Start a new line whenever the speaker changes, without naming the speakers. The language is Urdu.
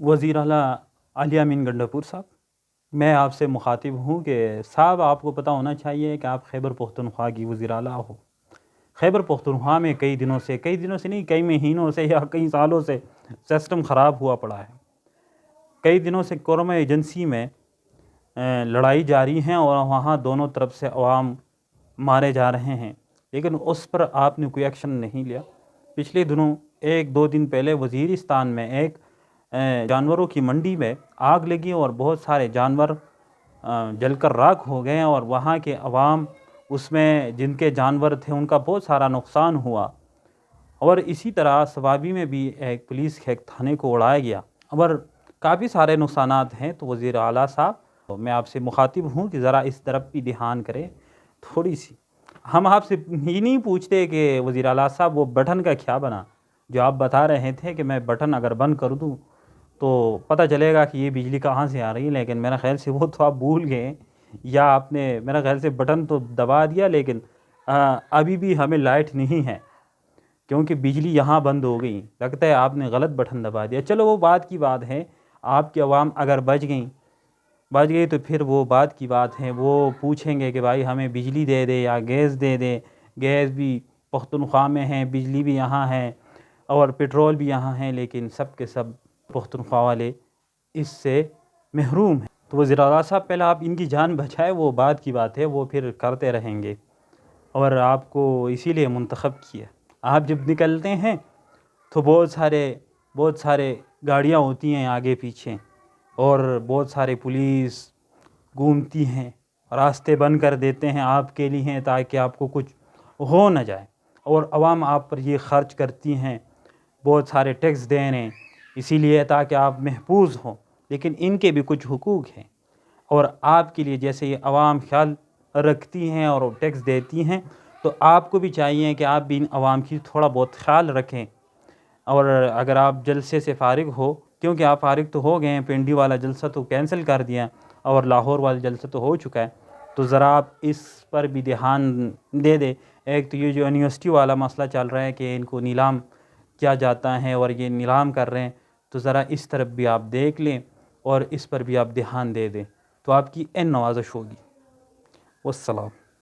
وزیر اعلیٰ علی امین گنڈاپور صاحب، میں آپ سے مخاطب ہوں کہ صاحب آپ کو پتہ ہونا چاہیے کہ آپ خیبر پختونخوا کی وزیر اعلیٰ ہو۔ خیبر پختونخوا میں کئی دنوں سے نہیں، کئی مہینوں سے یا کئی سالوں سے سسٹم خراب ہوا پڑا ہے۔ کئی دنوں سے کورما ایجنسی میں لڑائی جاری ہیں اور وہاں دونوں طرف سے عوام مارے جا رہے ہیں، لیکن اس پر آپ نے کوئی ایکشن نہیں لیا۔ پچھلے دنوں ایک دو دن پہلے وزیرستان میں ایک جانوروں کی منڈی میں آگ لگی اور بہت سارے جانور جل کر راکھ ہو گئے، اور وہاں کے عوام اس میں جن کے جانور تھے ان کا بہت سارا نقصان ہوا۔ اور اسی طرح سوابی میں بھی ایک پولیس کے ایک تھانے کو اڑایا گیا، اور کافی سارے نقصانات ہیں۔ تو وزیر اعلیٰ صاحب، میں آپ سے مخاطب ہوں کہ ذرا اس طرف بھی دھیان کریں تھوڑی سی۔ ہم آپ سے یہ نہیں پوچھتے کہ وزیر اعلیٰ صاحب وہ بٹن کا کیا بنا، جو آپ بتا رہے تھے کہ میں بٹن اگر بند کر دوں تو پتہ چلے گا کہ یہ بجلی کہاں سے آ رہی ہے، لیکن میرا خیال سے وہ تو آپ بھول گئے، یا آپ نے میرا خیال سے بٹن تو دبا دیا لیکن ابھی بھی ہمیں لائٹ نہیں ہے، کیونکہ بجلی یہاں بند ہو گئی۔ لگتا ہے آپ نے غلط بٹن دبا دیا۔ چلو وہ بات کی بات ہے، آپ کی عوام اگر بچ گئی تو پھر وہ بات کی بات ہے، وہ پوچھیں گے کہ بھائی ہمیں بجلی دے دے یا گیس دے دے۔ گیس بھی پختونخوا میں ہے، بجلی بھی یہاں ہے، اور پیٹرول بھی یہاں ہے، لیکن سب کے سب پختونخوا والے اس سے محروم ہیں۔ تو وزیر اعلیٰ صاحب، پہلے آپ ان کی جان بچائے، وہ بات کی بات ہے، وہ پھر کرتے رہیں گے، اور آپ کو اسی لیے منتخب کیا۔ آپ جب نکلتے ہیں تو بہت سارے گاڑیاں ہوتی ہیں آگے پیچھے، اور بہت سارے پولیس گھومتی ہیں، راستے بند کر دیتے ہیں آپ کے لیے تاکہ آپ کو کچھ ہو نہ جائے، اور عوام آپ پر یہ خرچ کرتی ہیں، بہت سارے ٹیکس دے رہے ہیں اسی لیے تاکہ آپ محفوظ ہوں، لیکن ان کے بھی کچھ حقوق ہیں، اور آپ کے لیے جیسے یہ عوام خیال رکھتی ہیں اور ٹیکس دیتی ہیں، تو آپ کو بھی چاہیے کہ آپ بھی ان عوام کی تھوڑا بہت خیال رکھیں۔ اور اگر آپ جلسے سے فارغ ہو، کیونکہ آپ فارغ تو ہو گئے ہیں، پنڈی والا جلسہ تو کینسل کر دیا اور لاہور والا جلسہ تو ہو چکا ہے، تو ذرا آپ اس پر بھی دھیان دے دیں۔ ایک تو یہ جو یونیورسٹی والا مسئلہ چل رہا ہے کہ ان کو نیلام کیا جاتا ہے اور یہ نیلام کر رہے ہیں، تو ذرا اس طرف بھی آپ دیکھ لیں اور اس پر بھی آپ دھیان دے دیں، تو آپ کی نوازش ہوگی۔ والسلام۔